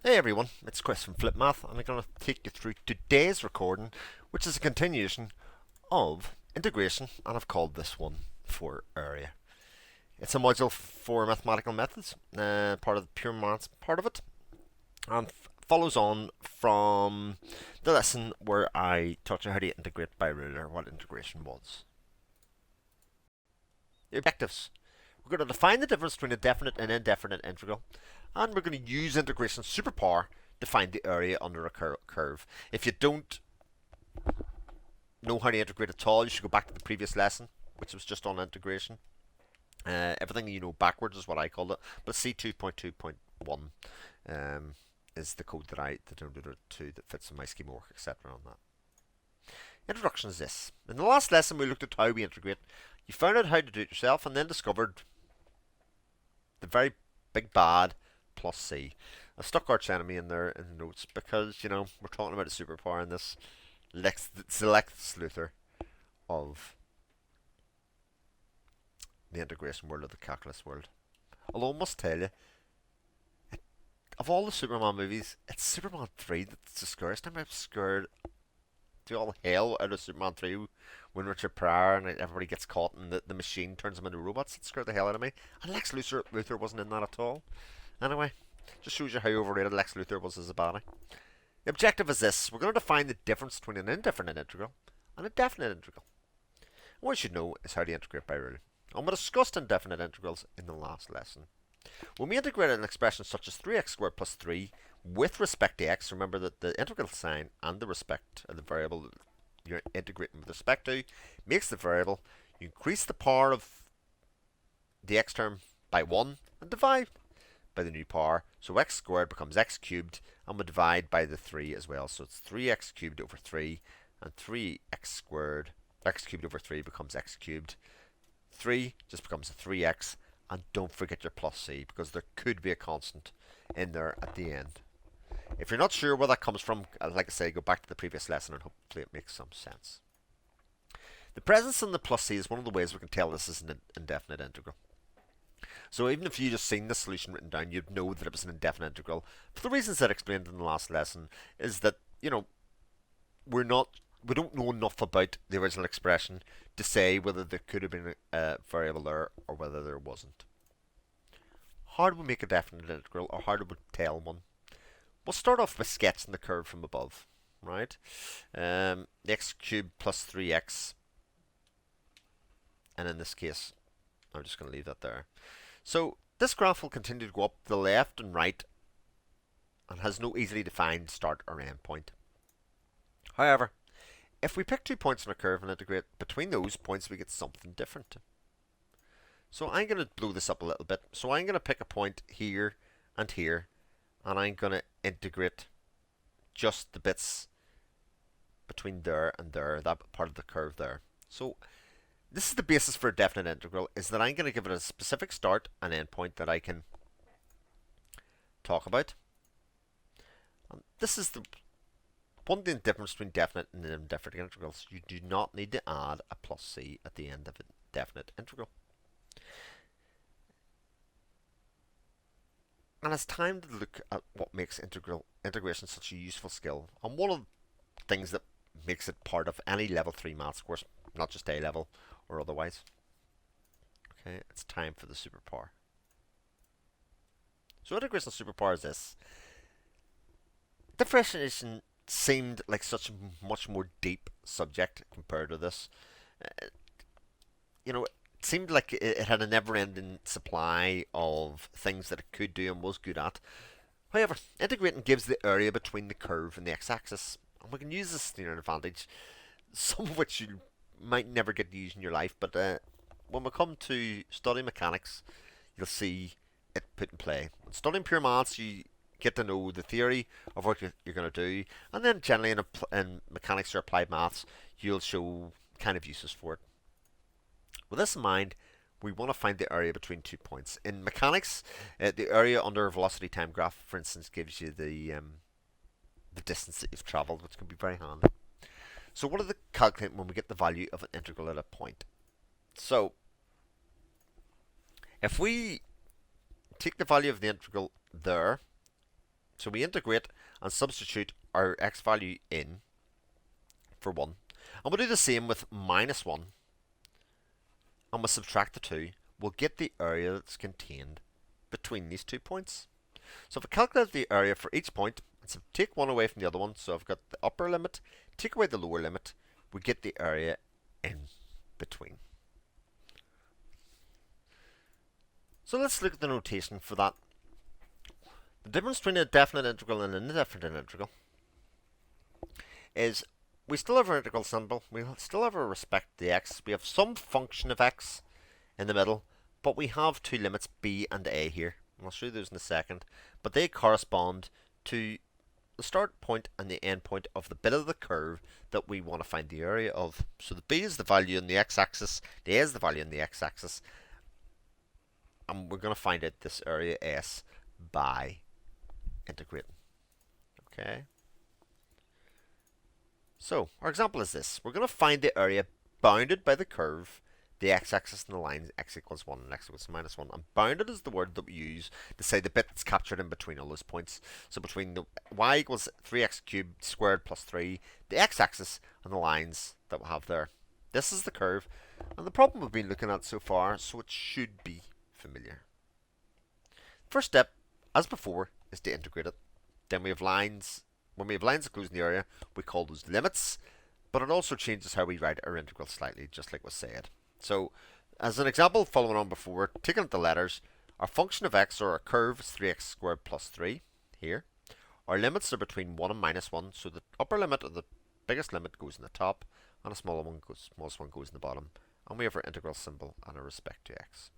Hey everyone, it's Chris from Flip Math, and I'm going to take you through today's recording, which is a continuation of integration, and I've called this one for area. It's a module for mathematical methods, part of the pure maths part of it, and follows on from the lesson where I taught you how to integrate by ruler, what integration was. The objectives. We're going to define the difference between a definite and indefinite integral, and we're going to use integration superpower to find the area under a curve. If you don't know how to integrate at all, you should go back to the previous lesson, which was just on integration. Everything you know backwards is what I called it, but C2.2.1 is the code that I downloaded to that fits in my schema work, etc. on that. Introduction is this. In the last lesson, we looked at how we integrate. You found out how to do it yourself, and then discovered the very big bad plus C. I stuck arch enemy in there in the notes because, you know, we're talking about a superpower in this select Luthor of the integration world, of the calculus world. Although I must tell you, of all the Superman movies, it's Superman 3 that's the scariest. I'm scared to all hell out of Superman 3 when Richard Pryor and everybody gets caught and the machine turns them into robots. It scared the hell out of me. And Lex Luthor wasn't in that at all. Anyway, just shows you how overrated Lex Luthor was as a body. The objective is this. We're going to define the difference between an indefinite integral and a definite integral. What you should know is how to integrate by rule. And we discussed indefinite integrals in the last lesson. When we integrate an expression such as 3x squared plus 3 with respect to x, remember that the integral sign and the respect of the variable that you're integrating with respect to makes the variable. You increase the power of the x term by 1 and divide by the new power. So x squared becomes x cubed, and we divide by the 3 as well. So it's 3x cubed over 3, and 3x squared, x cubed over 3 becomes x cubed. 3 just becomes a 3x, and don't forget your plus c, because there could be a constant in there at the end. If you're not sure where that comes from, like I say, go back to the previous lesson and hopefully it makes some sense. The presence in the plus c is one of the ways we can tell this is an indefinite integral. So even if you just seen the solution written down, you'd know that it was an indefinite integral. For the reasons that I explained in the last lesson, is that, you know, we don't know enough about the original expression to say whether there could have been a variable there or whether there wasn't. How do we make a definite integral, or how do we tell one? We'll start off by sketching the curve from above, right? The x cubed plus 3x, and in this case, I'm just going to leave that there. So this graph will continue to go up to the left and right and has no easily defined start or end point. However, if we pick 2 points on a curve and integrate between those points, we get something different. So I'm going to blow this up a little bit. So I'm going to pick a point here and here, and I'm going to integrate just the bits between there and there, that part of the curve there. So this is the basis for a definite integral, is that I'm going to give it a specific start and end point that I can talk about. And this is the one thing difference between definite and indefinite integrals. You do not need to add a plus c at the end of a definite integral. And it's time to look at what makes integration such a useful skill. And one of the things that makes it part of any level 3 maths course, not just A level or otherwise. Okay, it's time for the superpower. So integration superpower is this. Differentiation seemed like such a much more deep subject compared to this. You know, it seemed like it had a never-ending supply of things that it could do and was good at. However, integrating gives the area between the curve and the x-axis, and we can use this to our advantage, some of which you might never get to use in your life, but when we come to study mechanics, you'll see it put in play. When studying pure maths, you get to know the theory of what you're going to do, and then generally in mechanics or applied maths, you'll show kind of uses for it. With this in mind, we want to find the area between 2 points. In mechanics, the area under a velocity time graph, for instance, gives you the distance that you've travelled, which can be very handy. So what are the calculate when we get the value of an integral at a point? So if we take the value of the integral there, So we integrate and substitute our x value in for 1. And we'll do the same with minus 1. And we'll subtract the 2. We'll get the area that's contained between these 2 points. So if I calculate the area for each point, and so take one away from the other one, so I've got the upper limit, take away the lower limit, we get the area in between. So let's look at the notation for that. The difference between a definite integral and an indefinite integral is we still have our integral symbol, we still have our respect to the x, we have some function of x in the middle, but we have two limits b and a here. I'll show you those in a second, but they correspond to the start point and the end point of the bit of the curve that we want to find the area of. So the b is the value in the x-axis, the a is the value in the x-axis, and we're going to find out this area s by integrating. Okay. So our example is this: we're going to find the area bounded by the curve, the x-axis and the lines x equals 1 and x equals minus 1. And bounded is the word that we use to say the bit that's captured in between all those points. So between the y equals 3x cubed squared plus 3, the x-axis and the lines that we have there. This is the curve and the problem we've been looking at so far, so it should be familiar. First step, as before, is to integrate it. Then we have lines. When we have lines that close in the area, we call those limits, but it also changes how we write our integral slightly, just like was said. So, as an example, following on before, taking out the letters, our function of x, or our curve, is 3x squared plus 3 here. Our limits are between 1 and minus 1, so the upper limit or the biggest limit goes in the top, and the smallest one goes in the bottom. And we have our integral symbol and our respect to x.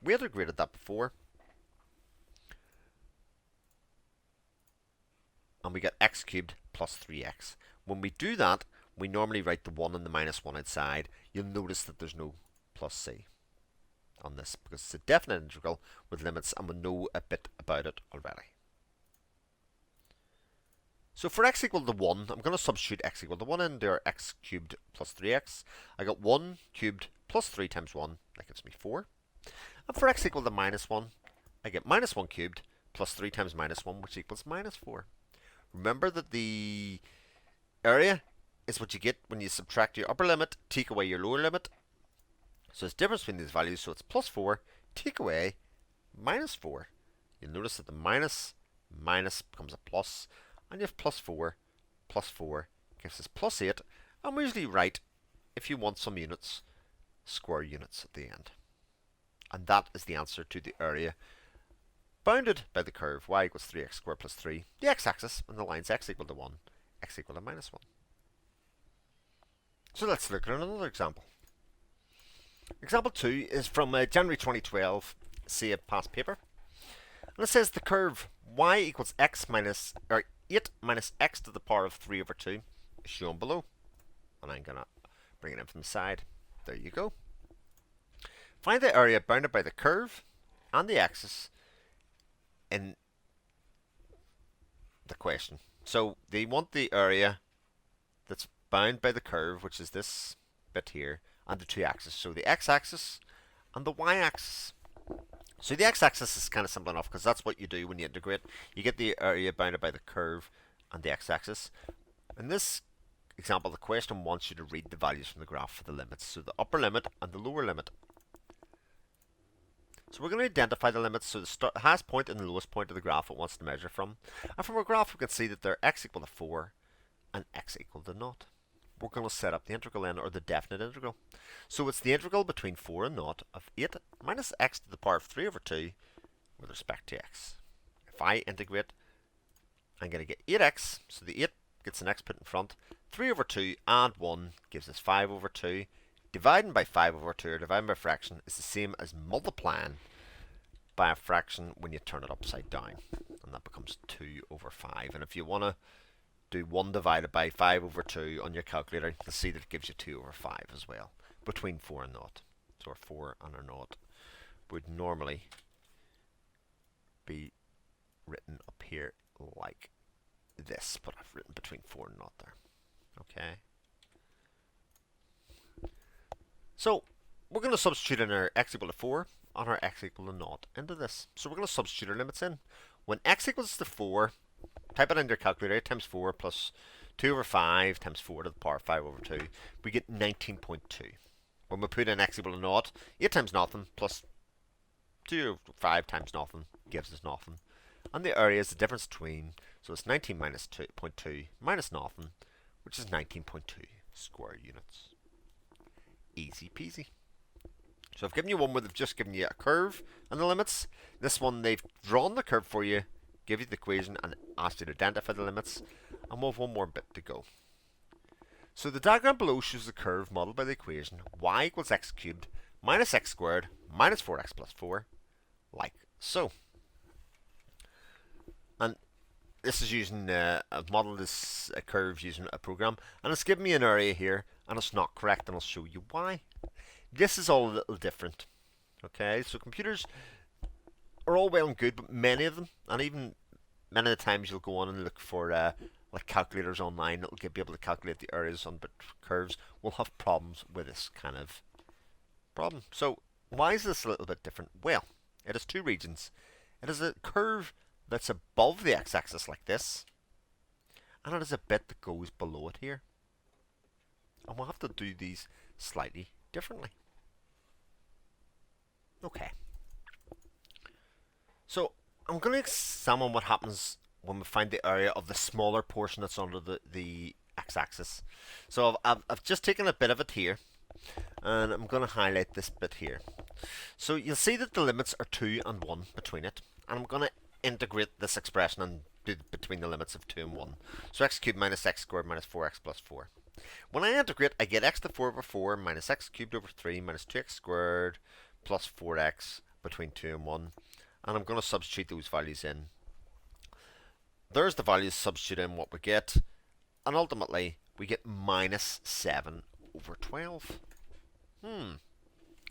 We integrated that before, and we get x cubed plus 3x. When we do that, we normally write the 1 and the minus 1 outside. You'll notice that there's no plus c on this because it's a definite integral with limits and we know a bit about it already. So for x equal to 1, I'm going to substitute x equal to 1 into our x cubed plus 3x. I got 1 cubed plus 3 times 1, that gives me 4. And for x equal to minus 1, I get minus 1 cubed plus 3 times minus 1, which equals minus 4. Remember that the area is what you get when you subtract your upper limit, take away your lower limit. So it's the difference between these values, so it's plus 4, take away minus 4. You'll notice that the minus becomes a plus, and you have plus 4 gives us plus 8, and we usually write, if you want some units, square units at the end. And that is the answer to the area bounded by the curve y equals 3x squared plus 3, the x-axis, and the lines x equal to 1, x equal to minus 1. So let's look at another example. Example 2 is from January 2012 saved past paper. And it says the curve y equals x minus, or 8 minus x to the power of 3 over 2 is shown below. And I'm going to bring it in from the side. There you go. Find the area bounded by the curve and the axis in the question. So they want the area that's bound by the curve, which is this bit here, and the two axes. So the x-axis and the y-axis. So the x-axis is kind of simple enough because that's what you do when you integrate. You get the area bounded by the curve and the x-axis. In this example, the question wants you to read the values from the graph for the limits. So the upper limit and the lower limit. So we're going to identify the limits, so the highest point and the lowest point of the graph it wants to measure from. And from our graph we can see that they're x equal to 4 and x equal to 0. We're going to set up the integral then, or the definite integral. So it's the integral between 4 and 0 of 8 minus x to the power of 3 over 2 with respect to x. If I integrate, I'm going to get 8x, so the 8 gets an x put in front, 3 over 2 and 1 gives us 5 over 2. Dividing by 5 over 2 or dividing by a fraction is the same as multiplying by a fraction when you turn it upside down. And that becomes 2 over 5. And if you want to do 1 divided by 5 over 2 on your calculator, you'll see that it gives you 2 over 5 as well, between 4 and 0. So our 4 and our 0 would normally be written up here like this, but I've written between 4 and 0 there. Okay. So we're going to substitute in our x equal to 4 and our x equal to 0 into this. So we're going to substitute our limits in. When x equals to 4, type it into your calculator, 8 times 4 plus 2 over 5 times 4 to the power 5 over 2, we get 19.2. When we put in x equal to naught, 8 times nothing plus 2 over 5 times nothing gives us nothing. And the area is the difference between, so it's 19 minus 2.2 minus nothing, which is 19.2 square units. Easy peasy. So I've given you one where they've just given you a curve and the limits. This one, they've drawn the curve for you, give you the equation, and asked you to identify the limits. And we'll have one more bit to go. So the diagram below shows the curve modeled by the equation y equals x cubed minus x squared minus 4x plus 4, like so. And this is using, I've modeled this curve using a program, and it's given me an area here, and it's not correct, and I'll show you why. This is all a little different. Okay, so computers are all well and good, but many of them, and even many of the times you'll go on and look for like calculators online that'll be able to calculate the areas on curves, will have problems with this kind of problem. So why is this a little bit different? Well, it has two regions. It is a curve that's above the x-axis like this, and it is a bit that goes below it here. And we'll have to do these slightly differently. Okay. So I'm going to examine what happens when we find the area of the smaller portion that's under the x-axis. So I've just taken a bit of it here, and I'm going to highlight this bit here. So you'll see that the limits are 2 and 1 between it, and I'm going to integrate this expression and do between the limits of 2 and 1. So x cubed minus x squared minus 4x plus 4. When I integrate, I get x to the 4 over 4 minus x cubed over 3 minus 2x squared plus 4x between 2 and 1. And I'm going to substitute those values in. There's the values, substitute in what we get. And ultimately, we get minus 7 over 12.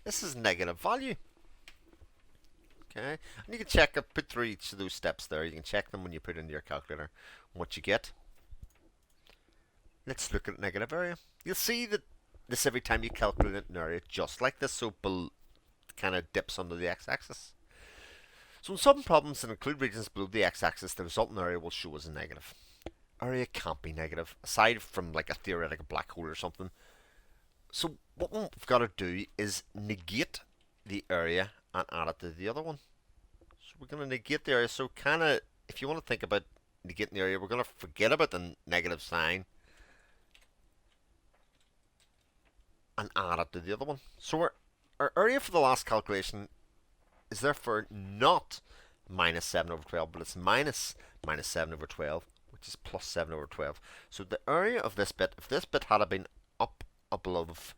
This is negative value. Okay, and you can check, I put through each of those steps there. You can check them when you put into your calculator what you get. Let's look at negative area. You'll see that this every time you calculate an area just like this, so kind of dips under the x-axis. So in some problems that include regions below the x-axis, the resultant area will show as a negative. Area can't be negative, aside from like a theoretical black hole or something. So what we've got to do is negate the area and add it to the other one. So we're going to negate the area. So kind of, if you want to think about negating the area, we're going to forget about the negative sign and add it to the other one. So our area for the last calculation is therefore not minus 7 over 12, but it's minus 7 over 12, which is plus 7 over 12. So the area of this bit, if this bit had been up above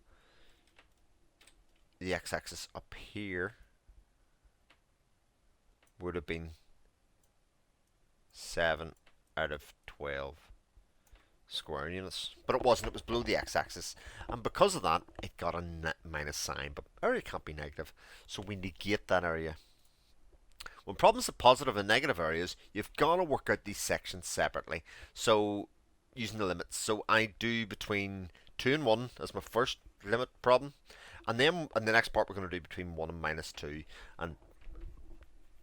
the x-axis up here, would have been 7 out of 12 square units. But it wasn't, it was below the x-axis. And because of that, it got a minus sign. But area can't be negative, so we negate that area. When problems have positive and negative areas, you've got to work out these sections separately. So, using the limits. So I do between 2 and 1 as my first limit problem. And then in the next part we're going to do between 1 and minus 2. And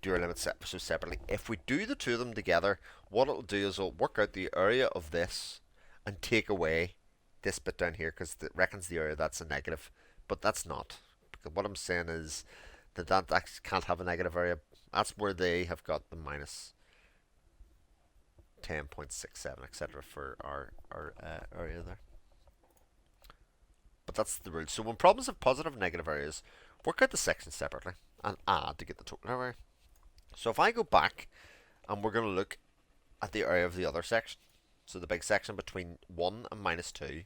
do our limits so separately. If we do the two of them together, what it'll do is it'll work out the area of this and take away this bit down here, because it reckons the area that's a negative, but that's not. Because what I'm saying is that actually can't have a negative area. That's where they have got the minus 10.67, etc. for our area there. But that's the rule. So when problems have positive and negative areas, work out the sections separately and add to get the total area. So if I go back and we're going to look at the area of the other section, so the big section between 1 and minus 2,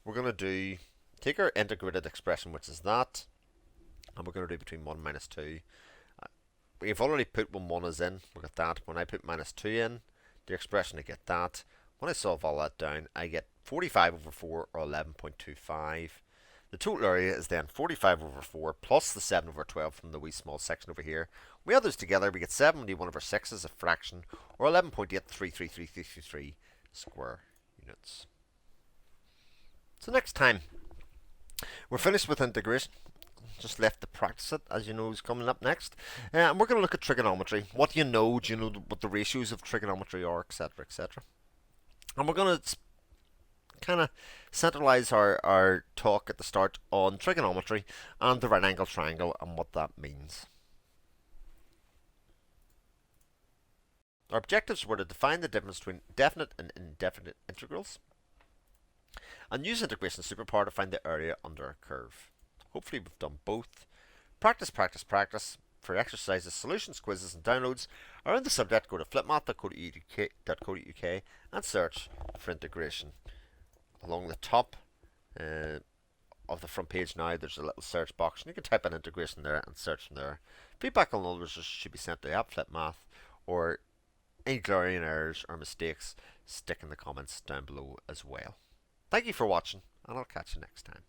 we're going to take our integrated expression, which is that, and we're going to do between 1 and minus 2. We've already put when 1 is in, we got that. When I put minus 2 in, the expression, I get that. When I solve all that down, I get 45 over 4, or 11.25. The total area is then 45 over 4 plus the 7 over 12 from the wee small section over here. We add those together, we get 71 over 6 as a fraction, or 11.833333 square units. So next time, we're finished with integration. Just left to practice it, as you know, is coming up next. And we're going to look at trigonometry. What do you know? Do you know what the ratios of trigonometry are, etc., etc.? And we're going to kind of centralize our talk at the start on trigonometry and the right angle triangle and what that means. Our objectives were to define the difference between definite and indefinite integrals and use integration superpower to find the area under a curve. Hopefully we've done both. Practice, practice, practice. For exercises, solutions, quizzes and downloads around the subject, go to flipmath.co.uk and search for integration. Along the top of the front page now, there's a little search box, and you can type in integration there and search from there. Feedback on others should be sent to @flipmath, or any glaring errors or mistakes, stick in the comments down below as well. Thank you for watching, and I'll catch you next time.